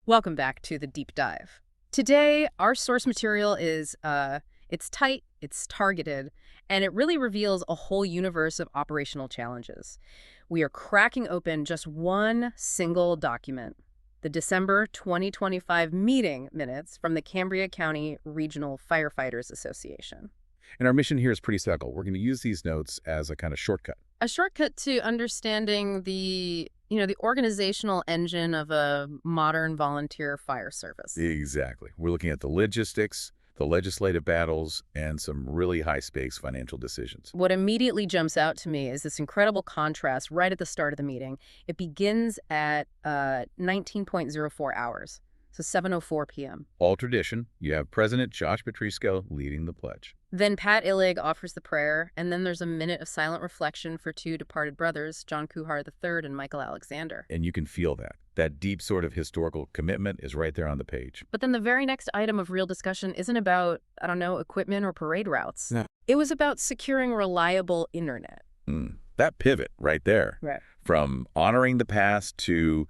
Welcome back to the deep dive. Today, our source material is it's tight, it's targeted, and it really reveals a whole universe of operational challenges. We are cracking open just one single document, the December 2025 meeting minutes from the Cambria County Regional Firefighters Association. And our mission here is pretty simple. We're going to use these notes as a kind of shortcut. A shortcut to understanding the organizational engine of a modern volunteer fire service. Exactly. We're looking at the logistics, the legislative battles, and some really high-stakes financial decisions. What immediately jumps out to me is this incredible contrast right at the start of the meeting. It begins at 19.04 hours, so 7:04 p.m. All tradition. You have President Josh Petrisco leading the pledge. Then Pat Illig offers the prayer, and then there's a minute of silent reflection for two departed brothers, John Kuhar III and Michael Alexander. And you can feel that. That deep sort of historical commitment is right there on the page. But then the very next item of real discussion isn't about, equipment or parade routes. No. It was about securing reliable internet. That pivot right there. Right. From honoring the past to,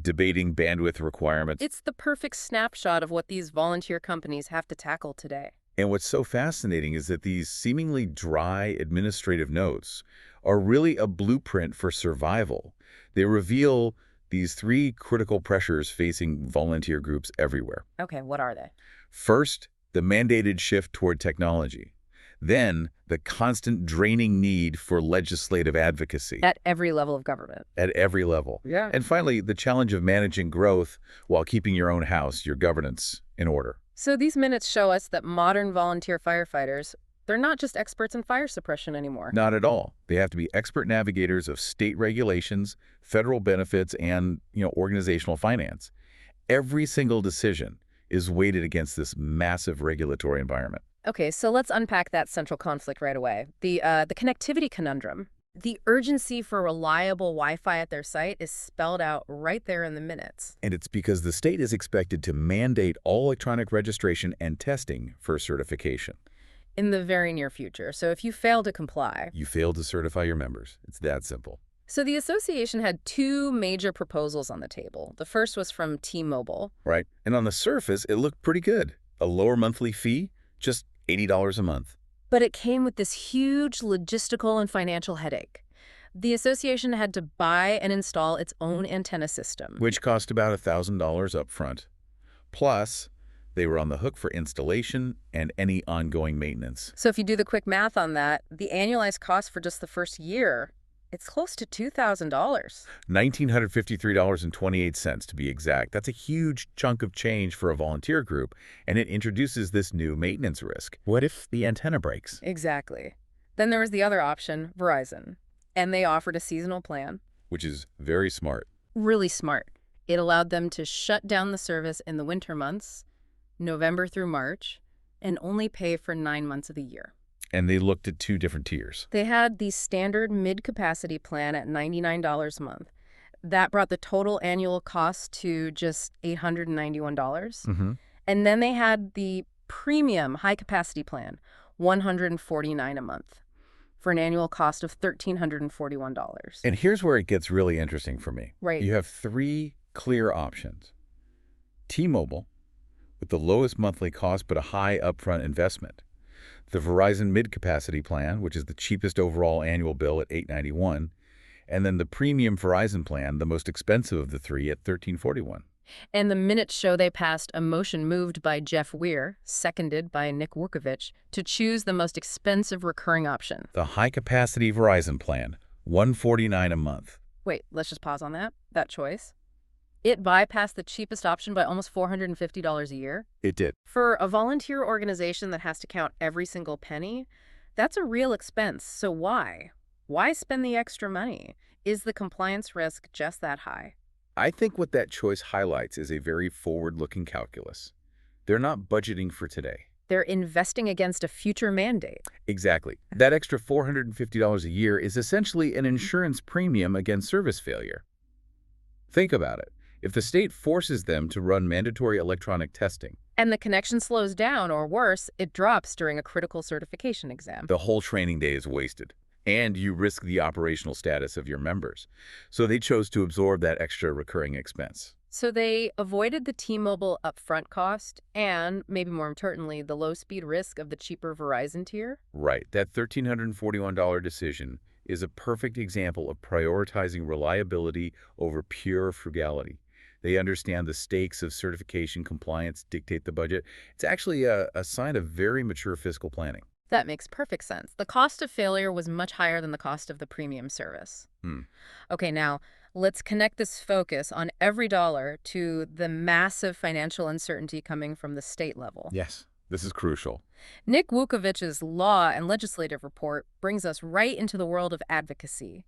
debating bandwidth requirements. It's the perfect snapshot of what these volunteer companies have to tackle today. And what's so fascinating is that these seemingly dry administrative notes are really a blueprint for survival. They reveal these three critical pressures facing volunteer groups everywhere. Okay, what are they? First, the mandated shift toward technology. Then, the constant draining need for legislative advocacy. At every level of government. At every level. Yeah. And finally, the challenge of managing growth while keeping your own house, your governance, in order. So these minutes show us that modern volunteer firefighters, they're not just experts in fire suppression anymore. Not at all. They have to be expert navigators of state regulations, federal benefits, and, organizational finance. Every single decision is weighted against this massive regulatory environment. Okay, so let's unpack that central conflict right away. The connectivity conundrum. The urgency for reliable Wi-Fi at their site is spelled out right there in the minutes. And it's because the state is expected to mandate all electronic registration and testing for certification. In the very near future. So if you fail to comply, you fail to certify your members. It's that simple. So the association had two major proposals on the table. The first was from T-Mobile. Right. And on the surface, it looked pretty good. A lower monthly fee, just $80 a month. But it came with this huge logistical and financial headache. The association had to buy and install its own antenna system. Which cost about $1,000 up front. Plus, they were on the hook for installation and any ongoing maintenance. So if you do the quick math on that, the annualized cost for just the first year, it's close to $2,000. $1,953.28 to be exact. That's a huge chunk of change for a volunteer group, and it introduces this new maintenance risk. What if the antenna breaks? Exactly. Then there was the other option, Verizon, and they offered a seasonal plan. Which is very smart. Really smart. It allowed them to shut down the service in the winter months, November through March, and only pay for 9 months of the year. And they looked at two different tiers. They had the standard mid-capacity plan at $99 a month. That brought the total annual cost to just $891. And then they had the premium high-capacity plan, $149 a month, for an annual cost of $1,341. And here's where it gets really interesting for me. Right. You have three clear options. T-Mobile, with the lowest monthly cost but a high upfront investment. The Verizon mid-capacity plan, which is the cheapest overall annual bill at $891, and then the premium Verizon plan, the most expensive of the three, at $1,341. And the minutes show they passed a motion moved by Jeff Weir, seconded by Nick Wurkovich, to choose the most expensive recurring option. The high-capacity Verizon plan, $149 a month. Wait, let's just pause on that choice. It bypassed the cheapest option by almost $450 a year. It did. For a volunteer organization that has to count every single penny, that's a real expense. So why? Why spend the extra money? Is the compliance risk just that high? I think what that choice highlights is a very forward-looking calculus. They're not budgeting for today. They're investing against a future mandate. Exactly. That extra $450 a year is essentially an insurance premium against service failure. Think about it. If the state forces them to run mandatory electronic testing, and the connection slows down, or worse, it drops during a critical certification exam, the whole training day is wasted. and you risk the operational status of your members. So they chose to absorb that extra recurring expense. So they avoided the T-Mobile upfront cost and, maybe more importantly, the low-speed risk of the cheaper Verizon tier? Right. That $1,341 decision is a perfect example of prioritizing reliability over pure frugality. They understand the stakes of certification compliance dictate the budget. It's actually a sign of very mature fiscal planning. That makes perfect sense. The cost of failure was much higher than the cost of the premium service. Hmm. Okay, now let's connect this focus on every dollar to the massive financial uncertainty coming from the state level. Yes, this is crucial. Nick Vukovic's law and legislative report brings us right into the world of advocacy.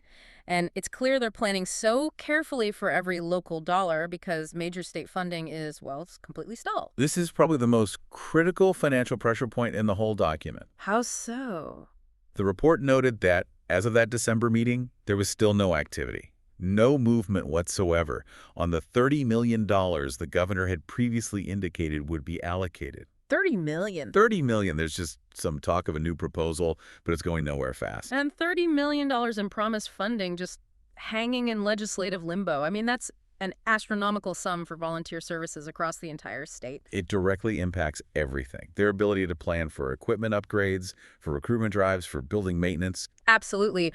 And it's clear they're planning so carefully for every local dollar because major state funding is, well, it's completely stalled. This is probably the most critical financial pressure point in the whole document. How so? The report noted that, as of that December meeting, there was still no activity, no movement whatsoever on the $30 million the governor had previously indicated would be allocated. 30 million. $30 million, there's just some talk of a new proposal, but it's going nowhere fast. And $30 million in promised funding just hanging in legislative limbo. I mean, that's an astronomical sum for volunteer services across the entire state. It directly impacts everything. Their ability to plan for equipment upgrades, for recruitment drives, for building maintenance. Absolutely.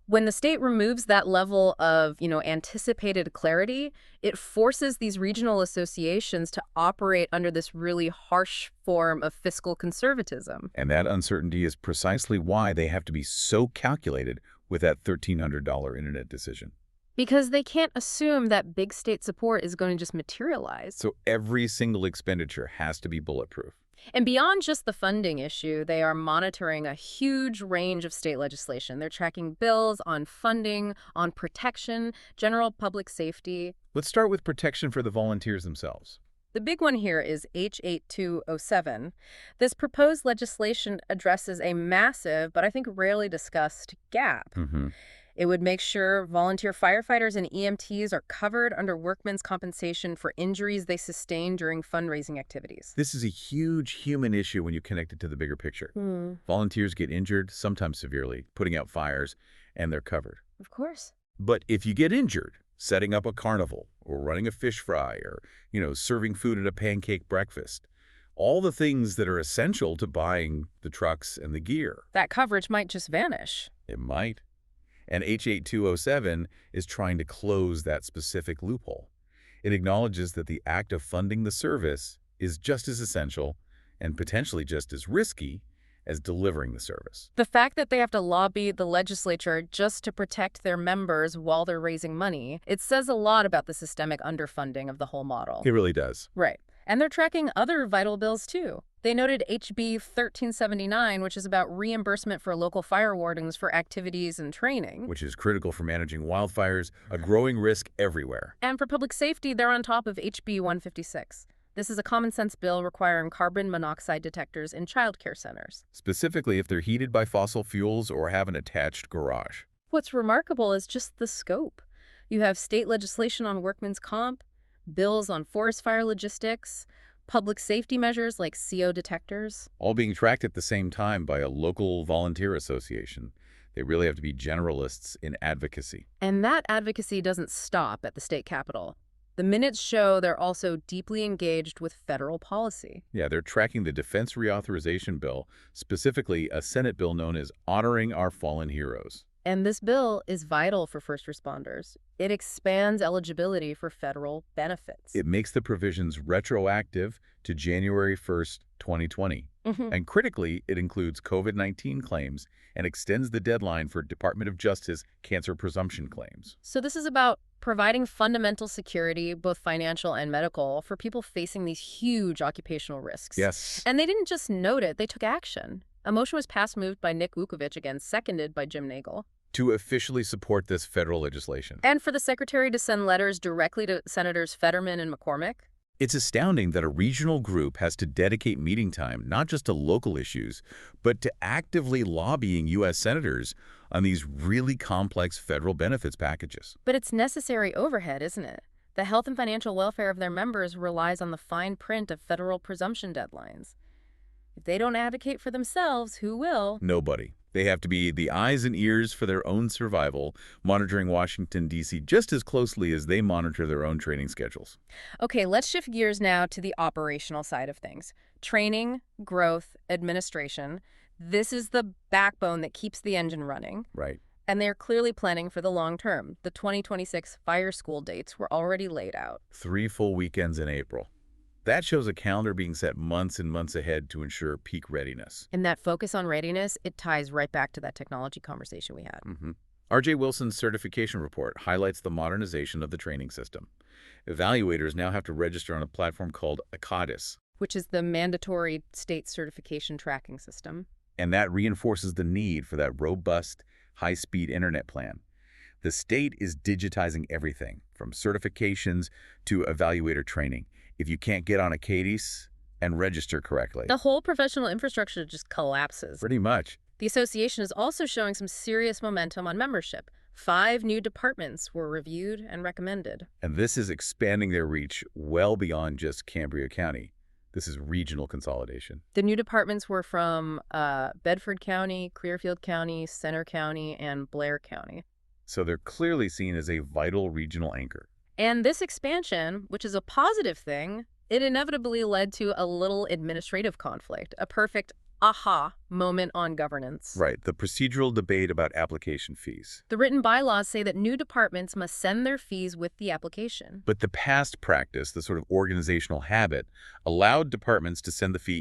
When the state removes that level of, anticipated clarity, it forces these regional associations to operate under this really harsh form of fiscal conservatism. And that uncertainty is precisely why they have to be so calculated with that $1,300 internet decision. Because they can't assume that big state support is going to just materialize. So every single expenditure has to be bulletproof. And beyond just the funding issue, they are monitoring a huge range of state legislation. They're tracking bills on funding, on protection, general public safety. Let's start with protection for the volunteers themselves. The big one here is H8207. This proposed legislation addresses a massive, but I think rarely discussed, gap. It would make sure volunteer firefighters and EMTs are covered under workmen's compensation for injuries they sustain during fundraising activities. This is a huge human issue when you connect it to the bigger picture. Volunteers get injured, sometimes severely, putting out fires, and they're covered. Of course. But if you get injured setting up a carnival or running a fish fry or, serving food at a pancake breakfast, all the things that are essential to buying the trucks and the gear. That coverage might just vanish. It might. And H8207 is trying to close that specific loophole. It acknowledges that the act of funding the service is just as essential and potentially just as risky as delivering the service. The fact that they have to lobby the legislature just to protect their members while they're raising money, it says a lot about the systemic underfunding of the whole model. It really does. Right. And they're tracking other vital bills, too. They noted HB 1379, which is about reimbursement for local fire wardens for activities and training. Which is critical for managing wildfires, a growing risk everywhere. And for public safety, they're on top of HB 156. This is a common-sense bill requiring carbon monoxide detectors in childcare centers. Specifically if they're heated by fossil fuels or have an attached garage. What's remarkable is just the scope. You have state legislation on workman's comp, bills on forest fire logistics, public safety measures like CO detectors. All being tracked at the same time by a local volunteer association. They really have to be generalists in advocacy. And that advocacy doesn't stop at the state capitol. The minutes show they're also deeply engaged with federal policy. Yeah, they're tracking the Defense Reauthorization Bill, specifically a Senate bill known as Honoring Our Fallen Heroes. And this bill is vital for first responders. It expands eligibility for federal benefits. It makes the provisions retroactive to January 1st, 2020. And critically, it includes COVID-19 claims and extends the deadline for Department of Justice cancer presumption claims. So this is about providing fundamental security, both financial and medical, for people facing these huge occupational risks. Yes. And they didn't just note it, they took action. A motion was passed moved by Nick Vukovic, again seconded by Jim Nagel. To officially support this federal legislation. And for the Secretary to send letters directly to Senators Fetterman and McCormick. It's astounding that a regional group has to dedicate meeting time not just to local issues, but to actively lobbying U.S. senators on these really complex federal benefits packages. But it's necessary overhead, isn't it? The health and financial welfare of their members relies on the fine print of federal presumption deadlines. If they don't advocate for themselves, who will? Nobody. They have to be the eyes and ears for their own survival, monitoring Washington, D.C. just as closely as they monitor their own training schedules. Okay, let's shift gears now to the operational side of things. Training, growth, administration. This is the backbone that keeps the engine running. Right. And they're clearly planning for the long term. The 2026 fire school dates were already laid out. 3 full weekends in April. That shows a calendar being set months and months ahead to ensure peak readiness. And that focus on readiness, it ties right back to that technology conversation we had. R.J. Wilson's certification report highlights the modernization of the training system. Evaluators now have to register on a platform called ACADIS, Which is the mandatory state certification tracking system. and that reinforces the need for that robust, high-speed internet plan. The state is digitizing everything, from certifications to evaluator training. If you can't get on ACADIS and register correctly, The whole professional infrastructure just collapses. pretty much. The association is also showing some serious momentum on membership. 5 new departments were reviewed and recommended. And this is expanding their reach well beyond just Cambria County. This is regional consolidation. The new departments were from Bedford County, Clearfield County, Center County, and Blair County. So they're clearly seen as a vital regional anchor. And this expansion, which is a positive thing, it inevitably led to a little administrative conflict, a perfect aha moment on governance. Right, the procedural debate about application fees. The written bylaws say that new departments must send their fees with the application. But the past practice, the sort of organizational habit, allowed departments to send the fee